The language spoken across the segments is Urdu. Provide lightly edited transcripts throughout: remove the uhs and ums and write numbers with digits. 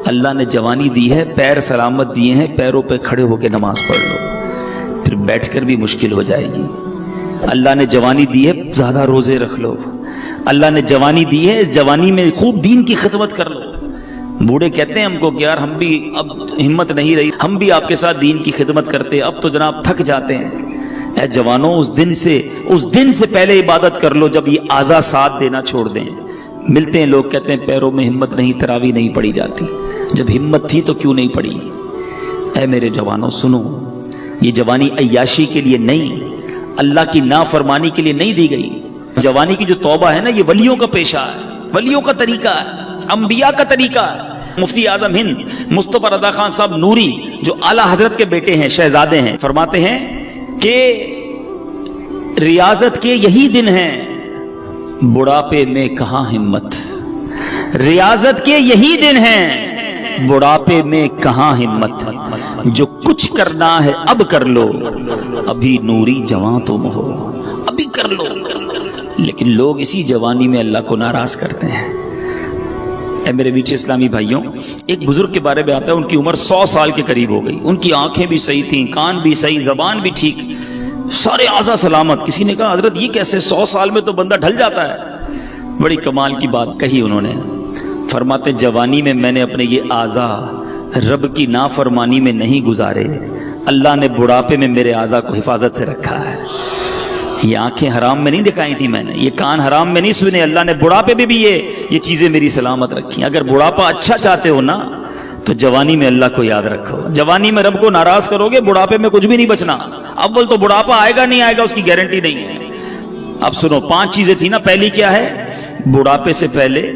اللہ نے جوانی دی ہے، پیر سلامت دیے ہیں، پیروں پہ کھڑے ہو کے نماز پڑھ لو، پھر بیٹھ کر بھی مشکل ہو جائے گی۔ اللہ نے جوانی دی ہے، زیادہ روزے رکھ لو۔ اللہ نے جوانی دی ہے، اس جوانی میں خوب دین کی خدمت کر لو۔ بوڑھے کہتے ہیں ہم کو کہ یار ہم بھی اب ہمت نہیں رہی، ہم بھی آپ کے ساتھ دین کی خدمت کرتے، اب تو جناب تھک جاتے ہیں۔ اے جوانوں، اس دن سے پہلے عبادت کر لو جب یہ اعضاء ساتھ دینا چھوڑ دیں۔ ملتے ہیں لوگ کہتے ہیں پیروں میں ہمت نہیں، تراویح نہیں پڑی جاتی۔ جب ہمت تھی تو کیوں نہیں پڑی؟ اے میرے جوانوں سنو، یہ جوانی عیاشی کے لیے نہیں، اللہ کی نافرمانی کے لیے نہیں دی گئی۔ جوانی کی جو توبہ ہے نا، یہ ولیوں کا پیشہ ہے، ولیوں کا طریقہ ہے، انبیاء کا طریقہ ہے۔ مفتی اعظم ہند مصطفی رضا خان صاحب نوری، جو اعلیٰ حضرت کے بیٹے ہیں، شہزادے ہیں، فرماتے ہیں کہ ریاضت کے یہی دن ہیں، بڑھاپے میں کہاں ہمت۔ ریاضت کے یہی دن ہیں، بڑھاپے میں کہاں ہمت۔ جو کچھ کرنا ہے اب کر لو، ابھی نوری جوان تم ہو، ابھی کر لو۔ لیکن لوگ اسی جوانی میں اللہ کو ناراض کرتے ہیں۔ اے میرے میٹھے اسلامی بھائیوں، ایک بزرگ کے بارے میں آتا ہے، ان کی عمر 100 سال کے قریب ہو گئی، ان کی آنکھیں بھی صحیح تھیں، کان بھی صحیح، زبان بھی ٹھیک، سارے اعضاء سلامت۔ کسی نے کہا حضرت یہ کیسے 100 سال میں تو بندہ ڈھل جاتا ہے؟ بڑی کمال کی بات کہی انہوں نے۔ فرماتے جوانی میں میں نے اپنے یہ اعضاء رب کی نافرمانی میں نہیں گزارے، اللہ نے بڑھاپے میں میرے اعضاء کو حفاظت سے رکھا ہے۔ یہ آنکھیں حرام میں نہیں دکھائی تھی میں نے، یہ کان حرام میں نہیں سنے، اللہ نے بڑھاپے میں بھی یہ چیزیں میری سلامت رکھی۔ اگر بڑھاپا اچھا چاہتے ہو نا تو جوانی میں اللہ کو یاد رکھو۔ جوانی میں رب کو ناراض کرو گے، بڑھاپے میں کچھ بھی نہیں بچنا۔ اول تو بڑھاپا آئے گا نہیں آئے گا اس کی گارنٹی نہیں ہے۔ اب سنو، 5 چیزیں تھی نا، پہلی کیا ہے؟ بڑھاپے سے پہلے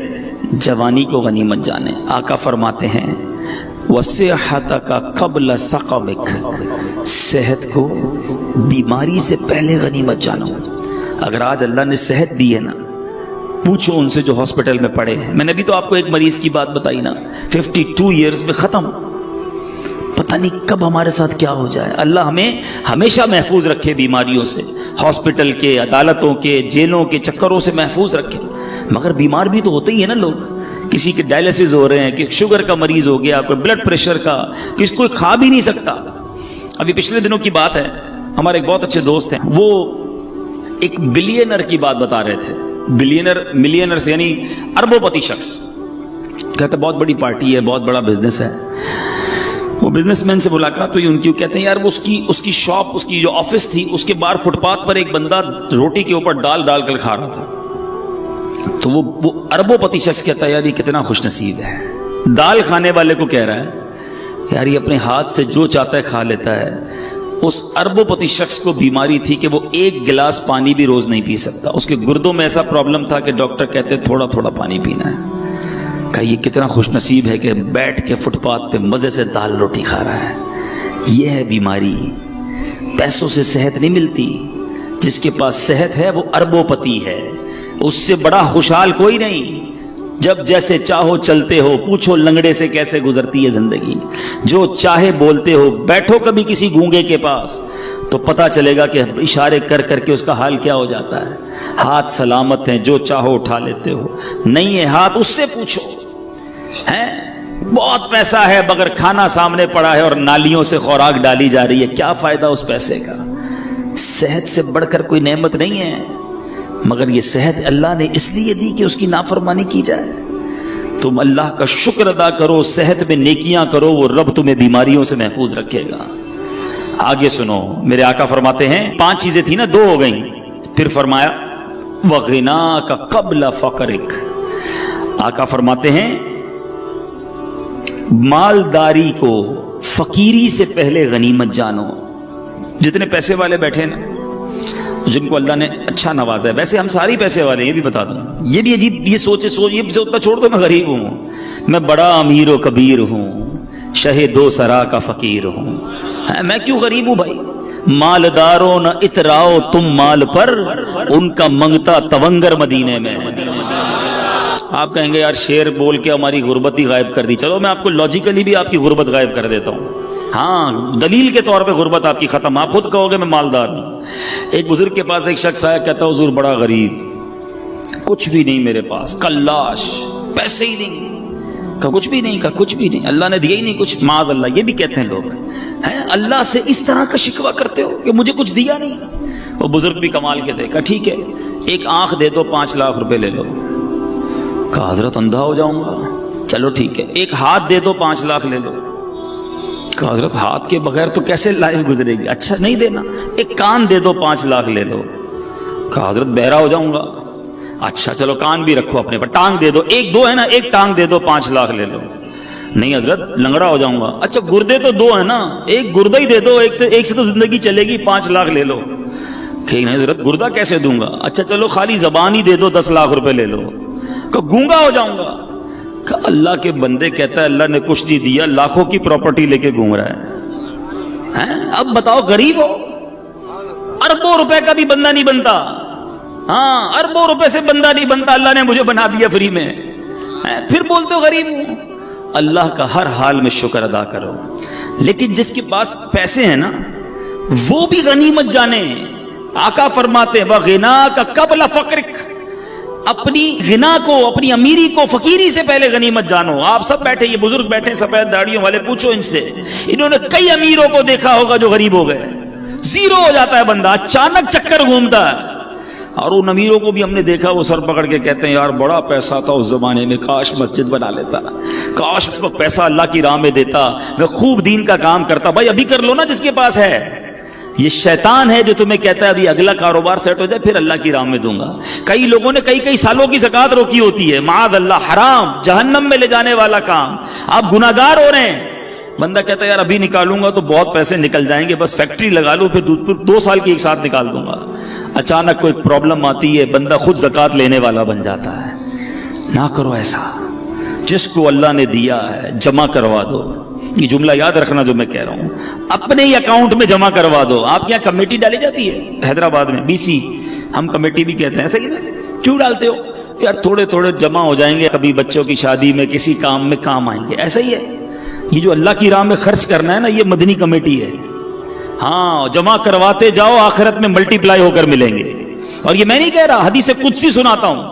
جوانی کو غنیمت جانے۔ آقا فرماتے ہیں وَصِحَّتَكَ قَبْلَ سَقَمِكَ، صحت کو بیماری سے پہلے غنیمت جانو۔ اگر آج اللہ نے صحت دی ہے نا، پوچھو ان سے جو ہاسپٹل میں پڑے ہیں۔ میں نے بھی تو آپ کو ایک مریض کی بات بتائی نا، 52 ایئرز میں ختم۔ پتہ نہیں کب ہمارے ساتھ کیا ہو جائے۔ اللہ ہمیں ہمیشہ محفوظ رکھے بیماریوں سے، ہاسپٹل کے، عدالتوں کے، جیلوں کے چکروں سے محفوظ رکھے۔ مگر بیمار بھی تو ہوتے ہی ہے نا لوگ، کسی کے ڈائلسس ہو رہے ہیں، کہ شوگر کا مریض ہو گیا، کوئی بلڈ پریشر کا، کسی کوئی کھا بھی نہیں سکتا۔ ابھی پچھلے دنوں کی بات ہے، ہمارے ایک بہت اچھے دوست ہیں، وہ ایک بلینر کی بات بتا رہے تھے۔ ملینر سے یعنی اربوں پتی شخص، کہتے بہت بڑی پارٹی ہے، بہت بڑا بزنس ہے۔ وہ بزنس مین سے ملاقات ہوئی ان کی، کہتے ہیں یار وہ اس کی شاپ، اس کی جو آفس تھی، اس کے باہر فٹ پاتھ پر ایک بندہ روٹی کے اوپر ڈال ڈال کر کھا رہا تھا۔ تو وہ اربوں پتی شخص کہتا ہے یار یہ کتنا خوش نصیب ہے، دال کھانے والے کو کہہ رہا ہے یار یہ اپنے ہاتھ سے جو چاہتا ہے کھا لیتا ہے۔ اس اربوں پتی شخص کو بیماری تھی کہ وہ 1 گلاس پانی بھی روز نہیں پی سکتا، اس کے گردوں میں ایسا پرابلم تھا کہ ڈاکٹر کہتے تھوڑا تھوڑا پانی پینا ہے۔ کہ یہ کتنا خوش نصیب ہے کہ بیٹھ کے فٹ پاتھ پہ مزے سے دال روٹی کھا رہا ہے۔ یہ ہے بیماری، پیسوں سے صحت نہیں ملتی۔ جس کے پاس صحت ہے وہ اربوں پتی ہے، اس سے بڑا خوشحال کوئی نہیں۔ جب جیسے چاہو چلتے ہو، پوچھو لنگڑے سے کیسے گزرتی ہے زندگی، جو چاہے بولتے ہو۔ بیٹھو کبھی کسی گونگے کے پاس تو پتا چلے گا کہ اشارے کر کر کے اس کا حال کیا ہو جاتا ہے۔ ہاتھ سلامت ہیں، جو چاہو اٹھا لیتے ہو، نہیں ہے ہاتھ اس سے پوچھو۔ بہت پیسہ ہے مگر کھانا سامنے پڑا ہے اور نالیوں سے خوراک ڈالی جا رہی ہے، کیا فائدہ اس پیسے کا؟ صحت سے بڑھ کر کوئی نعمت نہیں ہے، مگر یہ صحت اللہ نے اس لیے دی کہ اس کی نافرمانی کی جائے۔ تم اللہ کا شکر ادا کرو، صحت میں نیکیاں کرو، وہ رب تمہیں بیماریوں سے محفوظ رکھے گا۔ آگے سنو، میرے آقا فرماتے ہیں 5 چیزیں تھی نا، 2 ہو گئیں، پھر فرمایا وَغِنَاكَ قَبْلَ فَقْرِكَ۔ آقا فرماتے ہیں مالداری کو فقیری سے پہلے غنیمت جانو۔ جتنے پیسے والے بیٹھے نا، جن کو اللہ نے اچھا نوازا ہے، ویسے ہم ساری پیسے والے، یہ بھی بتا دوں، یہ بھی عجیب یہ سوچے یہ سوچتا چھوڑ دو میں غریب ہوں، میں بڑا امیر و کبیر ہوں، شہ 2 سرا کا فقیر ہوں۔ میں کیوں غریب ہوں بھائی؟ مالداروں نہ اتراؤ تم مال پر، ان کا منگتا تونگر مدینے میں۔ آپ کہیں گے یار شعر بول کے ہماری غربت ہی غائب کر دی۔ چلو میں آپ کو لاجیکلی بھی آپ کی غربت غائب کر دیتا ہوں، ہاں دلیل کے طور پہ غربت آپ کی ختم۔ آپ خود کہو گے میں مالدار ہوں۔ ایک بزرگ کے پاس ایک شخص آیا، کہتا حضور بڑا غریب، کچھ بھی نہیں میرے پاس، کلاش، پیسے ہی نہیں۔ کہا کچھ بھی نہیں، کہا کچھ بھی نہیں، اللہ نے دیا ہی نہیں کچھ، معاذ اللہ، یہ بھی کہتے ہیں لوگ ہیں اللہ سے اس طرح کا شکوہ کرتے ہو کہ مجھے کچھ دیا نہیں۔ وہ بزرگ بھی کمال کے تھے، کہا ٹھیک ہے ایک آنکھ دے دو 5 لاکھ روپے لے لو۔ کہا حضرت اندھا ہو جاؤں گا، چلو ٹھیک ہے ایک ہاتھ دے دو 5 لاکھ لے لو۔ کہا حضرت ہاتھ کے بغیر تو کیسے لائف گزرے گی، اچھا نہیں دینا، ایک کان دے دو 5 لاکھ لے لو۔ کہا حضرت بہرا ہو جاؤں گا، اچھا چلو کان بھی رکھو اپنے پر، ٹانگ دے دو، ایک دو ہے نا، ایک ٹانگ دے دو 5 لاکھ لے لو۔ نہیں حضرت لنگڑا ہو جاؤں گا، اچھا گردے تو 2 ہے نا، ایک گردہ ہی دے دو، ایک سے تو زندگی چلے گی، 5 لاکھ لے لو۔ کہ نہیں حضرت گردہ کیسے دوں گا، اچھا چلو خالی زبان ہی دے دو 10 لاکھ روپے لے لو۔ کہ گونگا ہو جاؤں گا۔ کہ اللہ کے بندے کہتا ہے اللہ نے کچھ نہیں دیا، لاکھوں کی پراپرٹی لے کے گھوم رہا ہے۔ اب بتاؤ غریب ہو، اربوں روپے کا بھی بندہ نہیں بنتا، ہاں اربوں روپے سے بندہ نہیں بنتا، اللہ نے مجھے بنا دیا فری میں، پھر بولتے ہو غریب ہوں۔ اللہ کا ہر حال میں شکر ادا کرو، لیکن جس کے پاس پیسے ہیں نا وہ بھی غنیمت جانے۔ آقا فرماتے ہیں وَغِنَاكَ قَبْلَ فَقْرِكَ، اپنی غنا کو، اپنی امیری کو فقیری سے پہلے غنیمت جانو۔ آپ سب بیٹھے، یہ بزرگ بیٹھے سفید داڑھیوں والے، پوچھو ان سے، انہوں نے کئی امیروں کو دیکھا ہوگا جو غریب ہو گئے، زیرو ہو جاتا ہے بندہ، اچانک چکر گھومتا ہے۔ اور ان امیروں کو بھی ہم نے دیکھا وہ سر پکڑ کے کہتے ہیں یار بڑا پیسہ تھا اس زمانے میں، کاش مسجد بنا لیتا، کاش اس وقت پیسہ اللہ کی راہ میں دیتا، میں خوب دین کا کام کرتا۔ بھائی ابھی کر لو نا جس کے پاس ہے، یہ شیطان ہے جو تمہیں کہتا ہے ابھی اگلا کاروبار سیٹ ہو جائے پھر اللہ کی راہ میں دوں گا۔ کئی لوگوں نے کئی سالوں کی زکات روکی ہوتی ہے، معاذ اللہ، حرام، جہنم میں لے جانے والا کام، آپ گناہگار ہو رہے ہیں۔ بندہ کہتا ہے یار ابھی نکالوں گا تو بہت پیسے نکل جائیں گے، بس فیکٹری لگا لو پھر 2 سال کی ایک ساتھ نکال دوں گا۔ اچانک کوئی پرابلم آتی ہے، بندہ خود زکات لینے والا بن جاتا ہے۔ نہ کرو ایسا، جس کو اللہ نے دیا ہے جمع کروا دو۔ یہ جملہ یاد رکھنا جو میں کہہ رہا ہوں، اپنے ہی اکاؤنٹ میں جمع کروا دو۔ آپ کے یہاں کمیٹی ڈالی جاتی ہے حیدرآباد میں، BC، ہم کمیٹی بھی کہتے ہیں، صحیح نا؟ کیوں ڈالتے ہو؟ یار تھوڑے تھوڑے جمع ہو جائیں گے، کبھی بچوں کی شادی میں کسی کام میں کام آئیں گے، ایسا ہی ہے۔ یہ جو اللہ کی راہ میں خرچ کرنا ہے نا، یہ مدنی کمیٹی ہے، ہاں جمع کرواتے جاؤ، آخرت میں ملٹی پلائی ہو کر ملیں گے۔ اور یہ میں نہیں کہہ رہا، حدیث قدسی سناتا ہوں،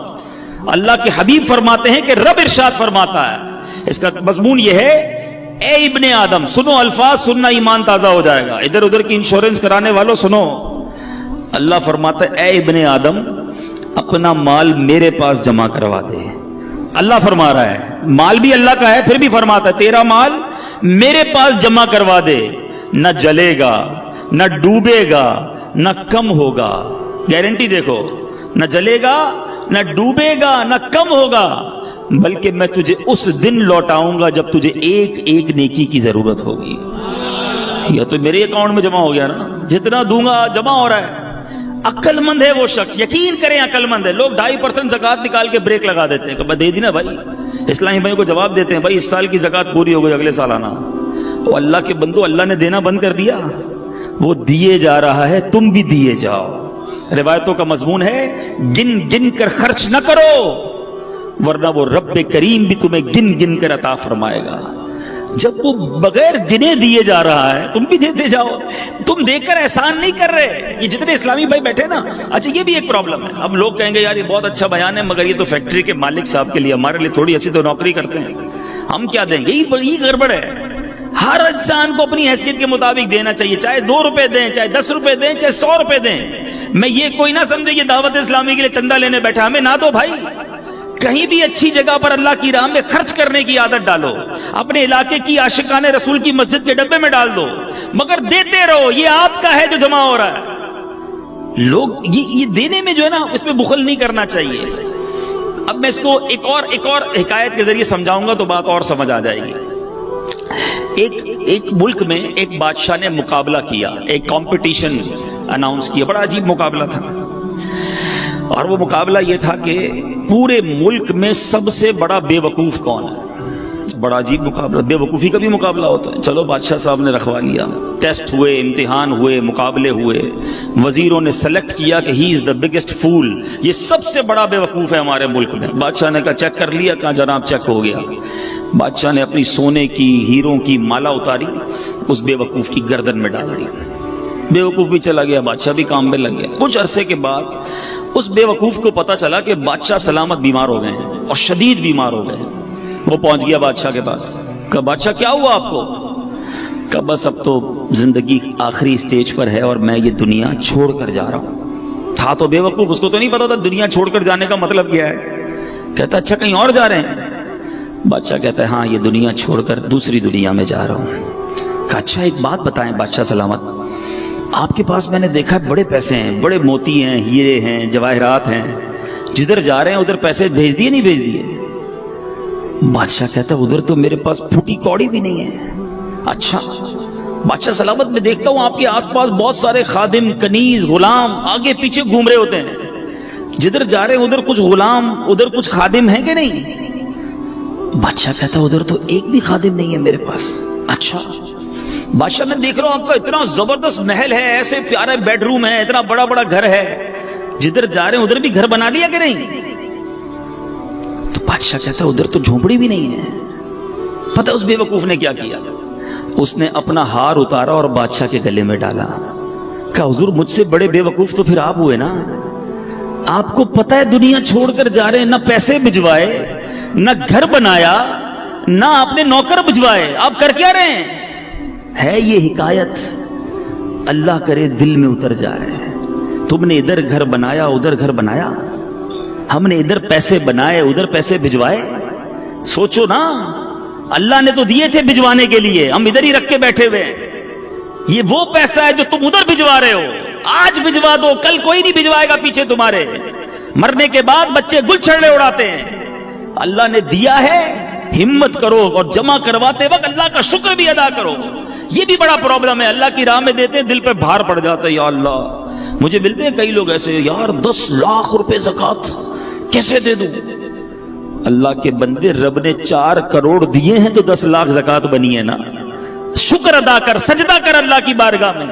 اللہ کے حبیب فرماتے ہیں کہ رب ارشاد فرماتا ہے، اس کا مضمون یہ ہے، اے ابن آدم، سنو الفاظ، سننا ایمان تازہ ہو جائے گا، ادھر ادھر کی انشورنس کرانے والوں سنو۔ اللہ فرماتا ہے اے ابن آدم اپنا مال میرے پاس جمع کروا دے۔ اللہ فرما رہا ہے، مال بھی اللہ کا ہے، پھر بھی فرماتا ہے تیرا مال میرے پاس جمع کروا دے، نہ جلے گا، نہ ڈوبے گا، نہ کم ہوگا۔ گارنٹی دیکھو، نہ جلے گا، نہ ڈوبے گا، نہ کم ہوگا، بلکہ میں تجھے اس دن لوٹاؤں گا جب تجھے ایک ایک نیکی کی ضرورت ہوگی۔ یہ تو میرے اکاؤنٹ میں جمع ہو گیا نا، جتنا دوں گا جمع ہو رہا ہے۔ عقل مند ہے وہ شخص، یقین کریں عقل مند ہے۔ لوگ 2.5% زکات نکال کے بریک لگا دیتے ہیں کہ دے دی نا بھائی، اسلامی بھائی کو جواب دیتے ہیں بھائی اس سال کی زکات پوری ہو گئی، اگلے سال آنا۔ وہ اللہ کے بندو، اللہ نے دینا بند کر دیا، وہ دیے جا رہا ہے، تم بھی دیے جاؤ۔ روایتوں کا مضمون ہے گن گن کر خرچ نہ کرو، ورنہ وہ رب کریم بھی تمہیں گن گن کر عطا فرمائے گا۔ جب وہ بغیر گنے دیے جا رہا ہے تم بھی دیتے جاؤ، تم دے کر احسان نہیں کر رہے۔ یہ جتنے اسلامی بھائی بیٹھے نا، اچھا یہ بھی ایک پرابلم ہے، اب لوگ کہیں گے یار یہ بہت اچھا بیان ہے مگر یہ تو فیکٹری کے مالک صاحب کے لیے، ہمارے لیے تھوڑی ایسی تو نوکری کرتے ہیں، ہم کیا دیں گے؟ یہی گڑبڑ ہے۔ ہر انسان کو اپنی حیثیت کے مطابق دینا چاہیے، چاہے 2 روپے دیں، چاہے 10 روپے دیں، چاہے 100 روپے دیں۔ میں یہ کوئی نہ سمجھے یہ دعوت اسلامی کے لیے چندہ لینے بیٹھا، ہمیں نہ دو بھائی، کہیں بھی اچھی جگہ پر اللہ کی راہ میں خرچ کرنے کی عادت ڈالو، اپنے علاقے کی عاشقان رسول کی مسجد کے ڈبے میں ڈال دو، مگر دیتے رہو، یہ آپ کا ہے جو جمع ہو رہا ہے۔ لوگ یہ دینے میں جو ہے نا اس میں بخل نہیں کرنا چاہیے۔ اب میں اس کو ایک اور حکایت کے ذریعے سمجھاؤں گا تو بات اور سمجھ آ جائے گی۔ ایک ملک میں ایک بادشاہ نے مقابلہ کیا، ایک کمپٹیشن اناؤنس کیا، بڑا عجیب مقابلہ تھا، اور وہ مقابلہ یہ تھا کہ پورے ملک میں سب سے بڑا بے وقوف کون ہے۔ بڑا عجیب مقابلہ، بے وقوفی کا بھی مقابلہ ہوتا ہے۔ چلو بادشاہ صاحب نے رکھوا لیا، ٹیسٹ ہوئے، امتحان ہوئے، مقابلے ہوئے، وزیروں نے سلیکٹ کیا کہ ہی از دا بگیسٹ فول، یہ سب سے بڑا بے وقوف ہے ہمارے ملک میں۔ بادشاہ نے کہا چیک کر لیا؟ کہا جناب چیک ہو گیا۔ بادشاہ نے اپنی سونے کی، ہیروں کی مالا اتاری، اس بے وقوف کی گردن میں ڈال دی۔ بے وقوف بھی چلا گیا، بادشاہ بھی کام میں لگ گیا۔ کچھ عرصے کے بعد اس بے وقوف کو پتا چلا کہ بادشاہ سلامت بیمار ہو گئے ہیں اور شدید بیمار ہو گئے ہیں۔ وہ پہنچ گیا بادشاہ کے پاس. کہا بادشاہ کیا ہوا آپ کو؟ کہا بس اب تو زندگی آخری سٹیج پر ہے اور میں یہ دنیا چھوڑ کر جا رہا ہوں. تھا تو بے وقوف, اس کو تو نہیں پتا تھا دنیا چھوڑ کر جانے کا مطلب کیا ہے. کہتا اچھا کہیں اور جا رہے ہیں؟ بادشاہ کہتا ہے ہاں یہ دنیا چھوڑ کر دوسری دنیا میں جا رہا ہوں. کہا اچھا ایک بات بتائیں بادشاہ سلامت, آپ کے پاس میں نے دیکھا بڑے پیسے ہیں, بڑے موتی ہیں, ہیرے ہیں, جواہرات ہیں, جدھر جا رہے ہیں ادھر پیسے بھیج دیے نہیں بھیج دیے؟ بادشاہ کہتا ہے ادھر تو میرے پاس پھوٹی کوڑی بھی نہیں ہے. اچھا بادشاہ سلامت میں دیکھتا ہوں آپ کے آس پاس بہت سارے خادم, کنیز, غلام آگے پیچھے گھوم رہے ہوتے ہیں, جدھر جا رہے ہیں ادھر کچھ غلام ادھر کچھ خادم ہیں کہ نہیں؟ بادشاہ کہتا ہے ادھر تو ایک بھی خادم نہیں ہے میرے پاس. اچھا بادشاہ میں دیکھ رہا ہوں آپ کا اتنا زبردست محل ہے, ایسے پیارے بیڈ روم ہے, اتنا بڑا بڑا گھر ہے, جدھر جا رہے ہیں ادھر بھی گھر بنا لیا کہ نہیں؟ تو بادشاہ کہتا ہے ادھر تو جھونپڑی بھی نہیں ہے. پتہ اس بے وقوف نے کیا کیا؟ اس نے اپنا ہار اتارا اور بادشاہ کے گلے میں ڈالا. کہا حضور مجھ سے بڑے بے وقوف تو پھر آپ ہوئے نا. آپ کو پتہ ہے دنیا چھوڑ کر جا رہے ہیں, نہ پیسے بھجوائے, نہ گھر بنایا, نہ آپ نے نوکر بھجوائے, آپ کر کیا رہے ہیں؟ ہے یہ حکایت اللہ کرے دل میں اتر جائے. تم نے ادھر گھر بنایا ادھر گھر بنایا, ہم نے ادھر پیسے بنائے ادھر پیسے بھجوائے. سوچو نا, اللہ نے تو دیے تھے بھجوانے کے لیے, ہم ادھر ہی رکھ کے بیٹھے ہوئے ہیں. یہ وہ پیسہ ہے جو تم ادھر بھجوا رہے ہو, آج بھجوا دو, کل کوئی نہیں بھجوائے گا پیچھے تمہارے. مرنے کے بعد بچے گل چھڑے اڑاتے ہیں. اللہ نے دیا ہے, ہمت کرو اور جمع کرواتے وقت اللہ کا شکر بھی ادا کرو. یہ بھی بڑا پرابلم ہے, اللہ کی راہ میں دیتے ہیں دل پہ بھار پڑ جاتا ہے. یا اللہ, مجھے ملتے ہیں کئی لوگ ایسے, یار 10 لاکھ روپے زکات کیسے دے دوں؟ اللہ کے بندے, رب نے 4 کروڑ دیے ہیں تو 10 لاکھ زکات بنی ہے نا. شکر ادا کر, سجدہ کر اللہ کی بارگاہ میں.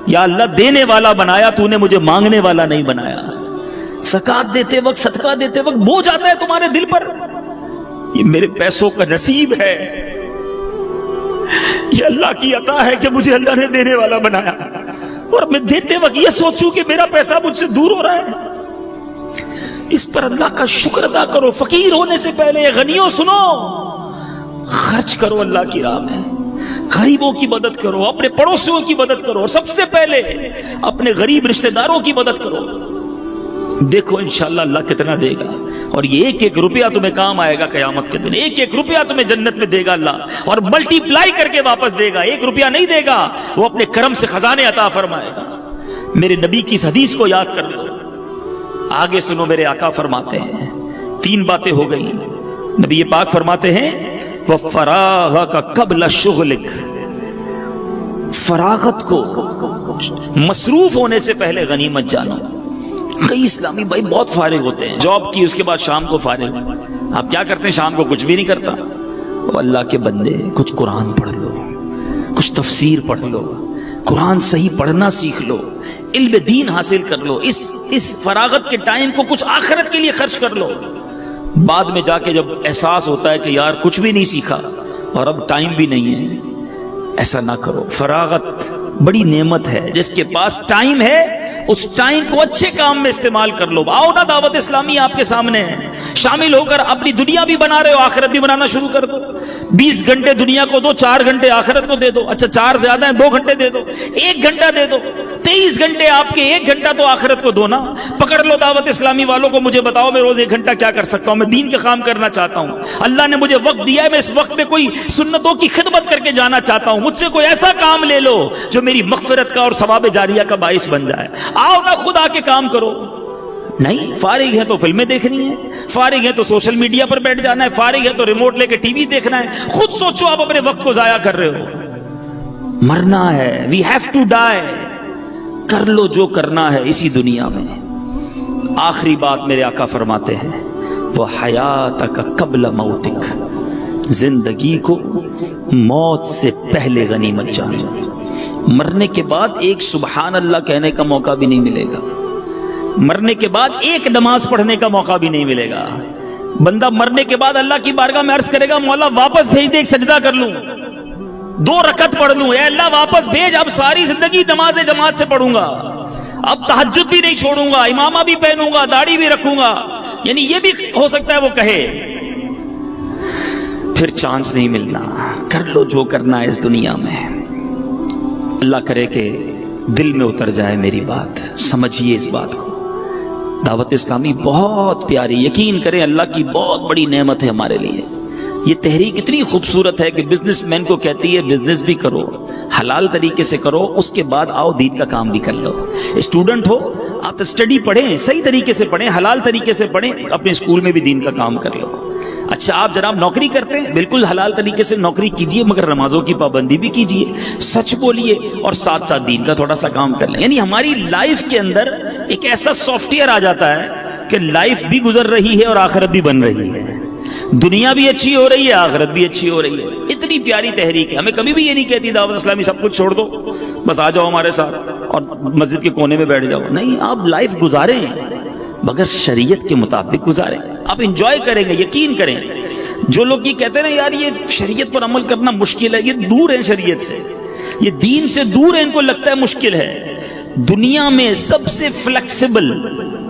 یا اللہ دینے والا بنایا تو نے, مجھے مانگنے والا نہیں بنایا. زکات دیتے وقت, صدقہ دیتے وقت بوجھ آتا ہے تمہارے دل پر, یہ میرے پیسوں کا نصیب ہے, یہ اللہ کی عطا ہے کہ مجھے اللہ نے دینے والا بنایا, اور میں دیتے وقت یہ سوچوں کہ میرا پیسہ مجھ سے دور ہو رہا ہے. اس پر اللہ کا شکر ادا کرو. فقیر ہونے سے پہلے غنیوں سنو, خرچ کرو اللہ کی راہ میں, غریبوں کی مدد کرو, اپنے پڑوسیوں کی مدد کرو, اور سب سے پہلے اپنے غریب رشتہ داروں کی مدد کرو. دیکھو انشاءاللہ اللہ کتنا دے گا, اور یہ ایک ایک روپیہ تمہیں کام آئے گا قیامت کے دن. ایک ایک روپیہ تمہیں جنت میں دے گا اللہ, اور ملٹی پلائی کر کے واپس دے گا. ایک روپیہ نہیں دے گا, وہ اپنے کرم سے خزانے عطا فرمائے گا. میرے نبی کی اس حدیث کو یاد کر لو. آگے سنو, میرے آقا فرماتے ہیں 3 باتیں ہو گئی. نبی پاک فرماتے ہیں وَفَرَاغَكَ قَبْلَ شُغْلِكَ, فراغت کو, مصروف ہونے سے پہلے غنیمت جانو. کئی اسلامی بھائی بہت فارغ ہوتے ہیں, جاب کی اس کے بعد شام کو فارغ. آپ کیا کرتے ہیں شام کو؟ کچھ بھی نہیں کرتا. وہ اللہ کے بندے, کچھ قرآن پڑھ لو, کچھ تفسیر پڑھ لو, قرآن صحیح پڑھنا سیکھ لو, علم دین حاصل کر لو. اس فراغت کے ٹائم کو کچھ آخرت کے لیے خرچ کر لو. بعد میں جا کے جب احساس ہوتا ہے کہ یار کچھ بھی نہیں سیکھا اور اب ٹائم بھی نہیں ہے, ایسا نہ کرو. فراغت بڑی نعمت ہے. جس کے پاس ٹائم ہے اس ٹائم کو اچھے کام میں استعمال کر لو. آؤ نا, دعوت اسلامی آپ کے سامنے ہے, شامل ہو کر اپنی دنیا بھی بنا رہے ہو, آخرت بھی بنانا شروع کر دو. 20 گھنٹے دنیا کو دو, 4 گھنٹے آخرت کو دے دو. اچھا 4 زیادہ ہیں, 2 گھنٹے دے دو, 1 گھنٹہ دے دو. 23 گھنٹے آپ کے, 1 گھنٹہ تو آخرت کو دو نا. پکڑ لو دعوت اسلامی والوں کو, مجھے بتاؤ میں روز 1 گھنٹہ کیا کر سکتا ہوں. میں دین کا کام کرنا چاہتا ہوں, اللہ نے مجھے وقت دیا ہے, میں اس وقت میں کوئی سنتوں کی خدمت کر کے جانا چاہتا ہوں. مجھ سے کوئی ایسا کام لے لو جو میری مغفرت کا اور ثواب جاریہ کا باعث بن جائے. آؤ نا, خود آ کے کام کرو. نہیں, فارغ ہے تو فلمیں دیکھنی ہے, فارغ ہے تو سوشل میڈیا پر بیٹھ جانا ہے, فارغ ہے تو ریموٹ لے کے ٹی وی دیکھنا ہے. خود سوچو, آپ اپنے وقت کو ضائع کر رہے ہو. مرنا ہے, وی ہیو ٹو ڈائی. کر لو جو کرنا ہے اسی دنیا میں. آخری بات میرے آقا فرماتے ہیں وَحَيَاتَكَ قَبْلَ مَوْتِكَ, زندگی کو موت سے پہلے غنیمت جانو. مرنے کے بعد ایک سبحان اللہ کہنے کا موقع بھی نہیں ملے گا. مرنے کے بعد ایک نماز پڑھنے کا موقع بھی نہیں ملے گا. بندہ مرنے کے بعد اللہ کی بارگاہ میں عرض کرے گا مولا واپس بھیج دے, ایک سجدہ کر لوں, 2 رکعت پڑھ لوں. اے اللہ واپس بھیج, اب ساری زندگی نماز جماعت سے پڑھوں گا, اب تہجد بھی نہیں چھوڑوں گا, امامہ بھی پہنوں گا, داڑھی بھی رکھوں گا. یعنی یہ بھی ہو سکتا ہے وہ کہے پھر چانس نہیں ملنا. کر لو جو کرنا ہے اس دنیا میں. اللہ کرے کہ دل میں اتر جائے میری بات, سمجھیے اس بات کو. دعوت اسلامی بہت پیاری, یقین کریں اللہ کی بہت بڑی نعمت ہے ہمارے لیے. یہ تحریک اتنی خوبصورت ہے کہ بزنس مین کو کہتی ہے بزنس بھی کرو, حلال طریقے سے کرو, اس کے بعد آؤ دین کا کام بھی کر لو. اسٹوڈنٹ ہو آپ اسٹڈی پڑھیں, صحیح طریقے سے پڑھیں, حلال طریقے سے پڑھیں, اپنے اسکول میں بھی دین کا کام کر لو. اچھا آپ جناب نوکری کرتے ہیں, بالکل حلال طریقے سے نوکری کیجئے, مگر نمازوں کی پابندی بھی کیجئے, سچ بولیے, اور ساتھ ساتھ دین کا تھوڑا سا کام کر لیں. یعنی ہماری لائف کے اندر ایک ایسا سافٹ ویئر آ جاتا ہے کہ لائف بھی گزر رہی ہے اور آخرت بھی بن رہی ہے, دنیا بھی اچھی ہو رہی ہے, آخرت بھی اچھی ہو رہی ہے. اتنی پیاری تحریک ہے. ہمیں کبھی بھی یہ نہیں کہتی دعوت اسلامی سب کچھ چھوڑ دو, بس آ جاؤ ہمارے ساتھ اور مسجد کے کونے میں بیٹھ جاؤ. نہیں, آپ لائف گزاریں مگر شریعت کے مطابق گزاریں. آپ انجوائے کریں گے, یقین کریں. جو لوگ یہ کہتے ہیں نا یار یہ شریعت پر عمل کرنا مشکل ہے, یہ دور ہے شریعت سے, یہ دین سے دور ہے, ان کو لگتا ہے مشکل ہے. دنیا میں سب سے فلیکسیبل,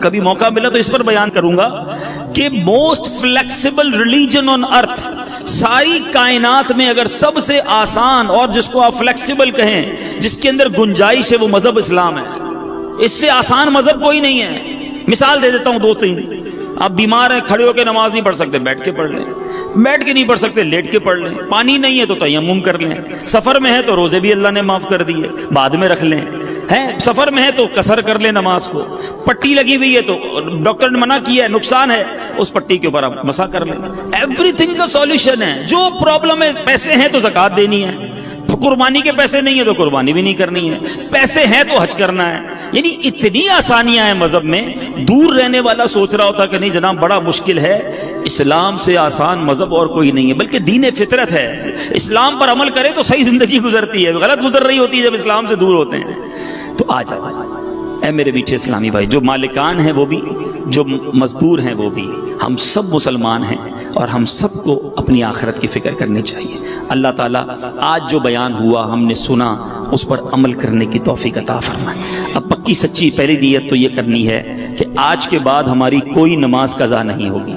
کبھی موقع ملا تو اس پر بیان کروں گا کہ موسٹ فلیکسیبل ریلیجن آن ارتھ, ساری کائنات میں اگر سب سے آسان اور جس کو آپ فلیکسیبل کہیں, جس کے اندر گنجائش ہے, وہ مذہب اسلام ہے. اس سے آسان مذہب کوئی نہیں ہے. مثال دے دیتا ہوں 2-3. آپ بیمار ہیں, کھڑے ہو کے نماز نہیں پڑھ سکتے, بیٹھ کے پڑھ لیں. بیٹھ کے نہیں پڑھ سکتے, لیٹ کے پڑھ لیں. پانی نہیں ہے تو تیمم کر لیں. سفر میں ہے تو روزے بھی اللہ نے معاف کر دیے, بعد میں رکھ لیں. سفر میں ہے تو قصر کر لیں نماز کو. پٹی لگی ہوئی ہے تو ڈاکٹر نے منع کیا ہے, نقصان ہے, اس پٹی کے اوپر آپ مسح کر لیں. ایوری تھنگ کا سولوشن ہے. جو پرابلم ہے, پیسے ہیں تو زکات دینی ہے, قربانی کے پیسے نہیں ہے تو قربانی بھی نہیں کرنی ہے, پیسے ہیں تو حج کرنا ہے. یعنی اتنی آسانیاں ہیں مذہب میں. دور رہنے والا سوچ رہا ہوتا کہ نہیں جناب بڑا مشکل ہے, اسلام سے آسان مذہب اور کوئی نہیں ہے, بلکہ دین فطرت ہے. اسلام پر عمل کرے تو صحیح زندگی گزرتی ہے, غلط گزر رہی ہوتی ہے جب اسلام سے دور ہوتے ہیں. تو آ جاؤ اے میرے میٹھے اسلامی بھائی, جو مالکان ہیں وہ بھی, جو مزدور ہیں وہ بھی, ہم سب مسلمان ہیں اور ہم سب کو اپنی آخرت کی فکر کرنی چاہیے. اللہ تعالیٰ آج جو بیان ہوا ہم نے سنا, اس پر عمل کرنے کی توفیق عطا فرمائے. اب پکی سچی پہلی نیت تو یہ کرنی ہے کہ آج کے بعد ہماری کوئی نماز قضا نہیں ہوگی.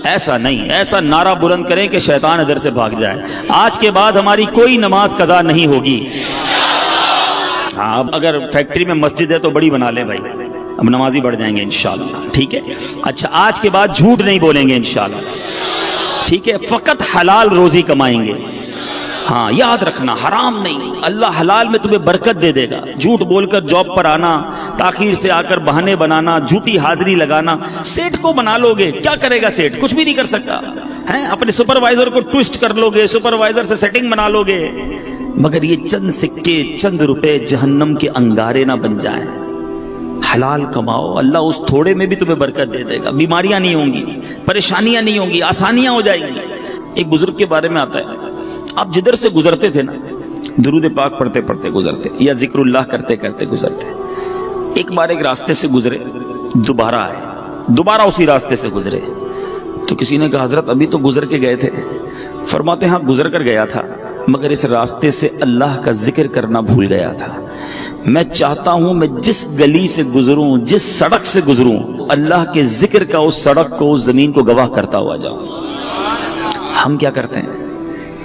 ایسا نہیں, ایسا نعرہ بلند کریں کہ شیطان ادھر سے بھاگ جائے. آج کے بعد ہماری کوئی نماز قضا نہیں ہوگی. ہاں, اب اگر فیکٹری میں مسجد ہے تو بڑی بنا لیں بھائی, اب نمازی بڑھ جائیں گے انشاءاللہ. ٹھیک ہے, اچھا آج کے بعد جھوٹ نہیں بولیں گے انشاءاللہ. ٹھیک ہے, فقط حلال روزی کمائیں گے. ہاں یاد رکھنا, حرام نہیں. اللہ حلال میں تمہیں برکت دے دے گا. جھوٹ بول کر جاب پر آنا, تاخیر سے آ کر بہانے بنانا, جھوٹی حاضری لگانا, سیٹ کو بنا لو گے, کیا کرے گا سیٹ؟ کچھ بھی نہیں کر سکتا ہے. اپنے سپروائزر کو ٹوسٹ کر لو گے, سپروائزر سے سیٹنگ بنا لو گے, مگر یہ چند سکے, چند روپے جہنم کے انگارے نہ بن جائیں. حلال کماؤ, اللہ اس تھوڑے میں بھی تمہیں برکت دے دے گا. بیماریاں نہیں ہوں گی, پریشانیاں نہیں ہوں گی, آسانیاں ہو جائیں گی. ایک بزرگ کے بارے میں آتا ہے, آپ جدھر سے گزرتے تھے نا, درود پاک پڑھتے پڑھتے گزرتے یا ذکر اللہ کرتے کرتے گزرتے. ایک بار ایک راستے سے گزرے, دوبارہ آئے, دوبارہ اسی راستے سے گزرے. تو کسی نے کہا حضرت ابھی تو گزر کے گئے تھے. فرماتے ہیں ہاں گزر کر گیا تھا, مگر اس راستے سے اللہ کا ذکر کرنا بھول گیا تھا. میں چاہتا ہوں میں جس گلی سے گزروں, جس سڑک سے گزروں, اللہ کے ذکر کا اس سڑک کو, اس زمین کو گواہ کرتا ہوا جاؤں. ہم کیا کرتے ہیں,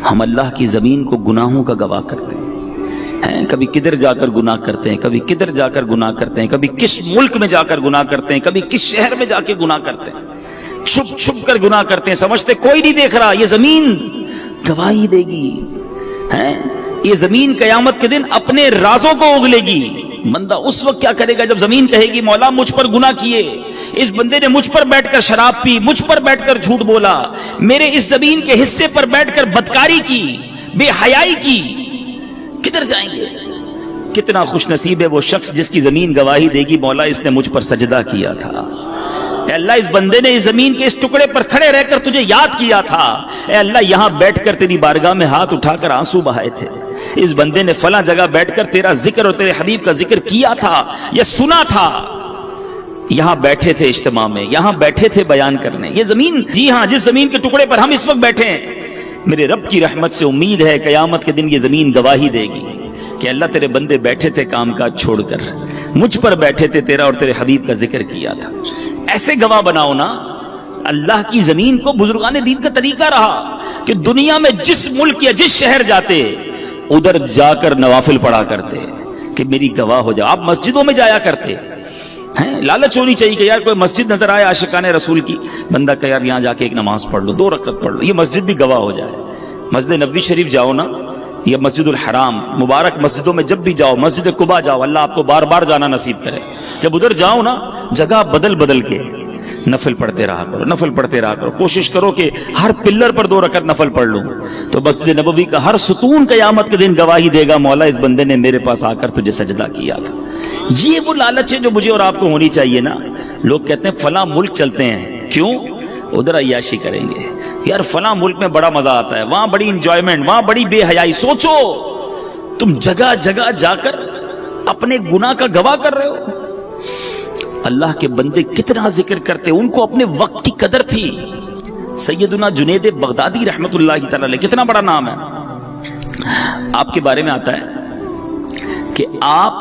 ہم اللہ کی زمین کو گناہوں کا گواہ کرتے ہیں. کبھی کدھر جا کر گناہ کرتے ہیں, کبھی کدھر جا کر گناہ کرتے ہیں, کبھی کس ملک میں جا کر گناہ کرتے ہیں, کبھی کس شہر میں جا کے گناہ کرتے ہیں, چھپ چھپ کر گناہ کرتے ہیں, سمجھتے کوئی نہیں دیکھ رہا. یہ زمین گواہی دے گی. یہ زمین قیامت کے دن اپنے رازوں کو اگلے گی. بندہ اس وقت کیا کرے گا جب زمین کہے گی مولا مجھ پر گناہ کیے, اس بندے نے مجھ پر بیٹھ کر شراب پی, مجھ پر بیٹھ کر جھوٹ بولا, میرے اس زمین کے حصے پر بیٹھ کر بدکاری کی, بے حیائی کی. کدھر جائیں گے؟ کتنا خوش نصیب ہے وہ شخص جس کی زمین گواہی دے گی مولا اس نے مجھ پر سجدہ کیا تھا. اے اللہ اس بندے نے اس زمین کے اس ٹکڑے پر کھڑے رہ کر تجھے یاد کیا تھا. اے اللہ یہاں بیٹھ کر تیری بارگاہ میں ہاتھ اٹھا کر آنسو بہائے تھے. اس بندے نے فلاں جگہ بیٹھ کر تیرا ذکر اور تیرے حبیب کا ذکر کیا تھا یا سنا تھا. یہاں بیٹھے تھے اجتماع میں, یہاں بیٹھے تھے بیان کرنے. یہ زمین, جی ہاں جس زمین کے ٹکڑے پر ہم اس وقت بیٹھے ہیں, میرے رب کی رحمت سے امید ہے قیامت کے دن یہ زمین گواہی دے گی کہ اللہ تیرے بندے بیٹھے تھے کام کاج چھوڑ کر, مجھ پر بیٹھے تھے, تیرا اور تیرے حبیب کا ذکر کیا تھا. ایسے گواہ بناؤ نا. اللہ کی زمین کو بزرگان دین کا طریقہ رہا کہ دنیا میں جس ملک یا جس شہر جاتے ادھر جا کر نوافل پڑھا کرتے کہ میری گواہ ہو جائے. آپ مسجدوں میں جایا کرتے ہیں, لالچ ہونی چاہیے کہ یار کوئی مسجد نظر آئے عاشقان رسول کی, بندہ کہ یار یہاں جا کے ایک نماز پڑھ لو, 2 رکعت پڑھ لو, یہ مسجد بھی گواہ ہو جائے. مسجد نبوی شریف جاؤ نا, یا مسجد الحرام, مبارک مسجدوں میں جب بھی جاؤ, مسجد قباء جاؤ, اللہ آپ کو بار بار جانا نصیب کرے. جب ادھر جاؤ نا, جگہ بدل بدل کے نفل پڑھتے رہا کرو, نفل پڑھتے رہا کرو. کوشش کرو کہ ہر پلر پر 2 رکعت نفل پڑھ لوں, تو مسجد نبوی کا ہر ستون قیامت کے دن گواہی دے گا, مولا اس بندے نے میرے پاس آ کر تجھے سجدہ کیا تھا. یہ وہ لالچ ہے جو مجھے اور آپ کو ہونی چاہیے نا. لوگ کہتے ہیں فلاں ملک چلتے ہیں, کیوں؟ ادھر عیاشی کریں گے. یار فلاں ملک میں بڑا مزہ آتا ہے, وہاں بڑی انجوائمنٹ, وہاں بڑی بے حیائی. سوچو تم جگہ جگہ جا کر اپنے گناہ کا گواہ کر رہے ہو. اللہ کے بندے کتنا ذکر کرتے, ان کو اپنے وقت کی قدر تھی. سیدنا جنید بغدادی رحمت اللہ تعالی علیہ, کتنا بڑا نام ہے. آپ کے بارے میں آتا ہے کہ آپ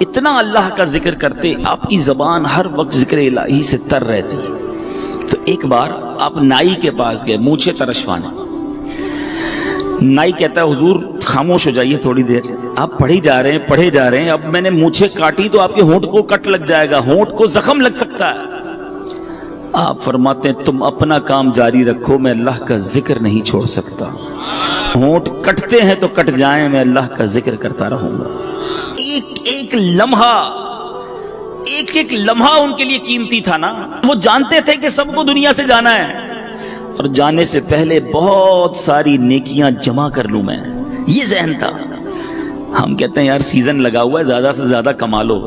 اتنا اللہ کا ذکر کرتے, آپ کی زبان ہر وقت ذکر الہی سے تر رہتی. تو ایک بار آپ نائی کے پاس گئے مونچھیں ترشوانے. نائی کہتا ہے حضور خاموش ہو جائیے تھوڑی دیر, آپ پڑھے جا رہے ہیں, اب میں نے مونچھیں کاٹی تو آپ کے ہونٹ کو کٹ لگ جائے گا, ہونٹ کو زخم لگ سکتا ہے. آپ فرماتے ہیں تم اپنا کام جاری رکھو, میں اللہ کا ذکر نہیں چھوڑ سکتا. ہونٹ کٹتے ہیں تو کٹ جائیں, میں اللہ کا ذکر کرتا رہوں گا. ایک لمحہ ان کے لیے قیمتی تھا نا. وہ جانتے تھے کہ سب کو دنیا سے جانا ہے, اور جانے سے پہلے بہت ساری نیکیاں جمع کر لوں میں, یہ ذہن تھا. ہم کہتے ہیں یار سیزن لگا ہوا ہے, زیادہ سے زیادہ کما لو,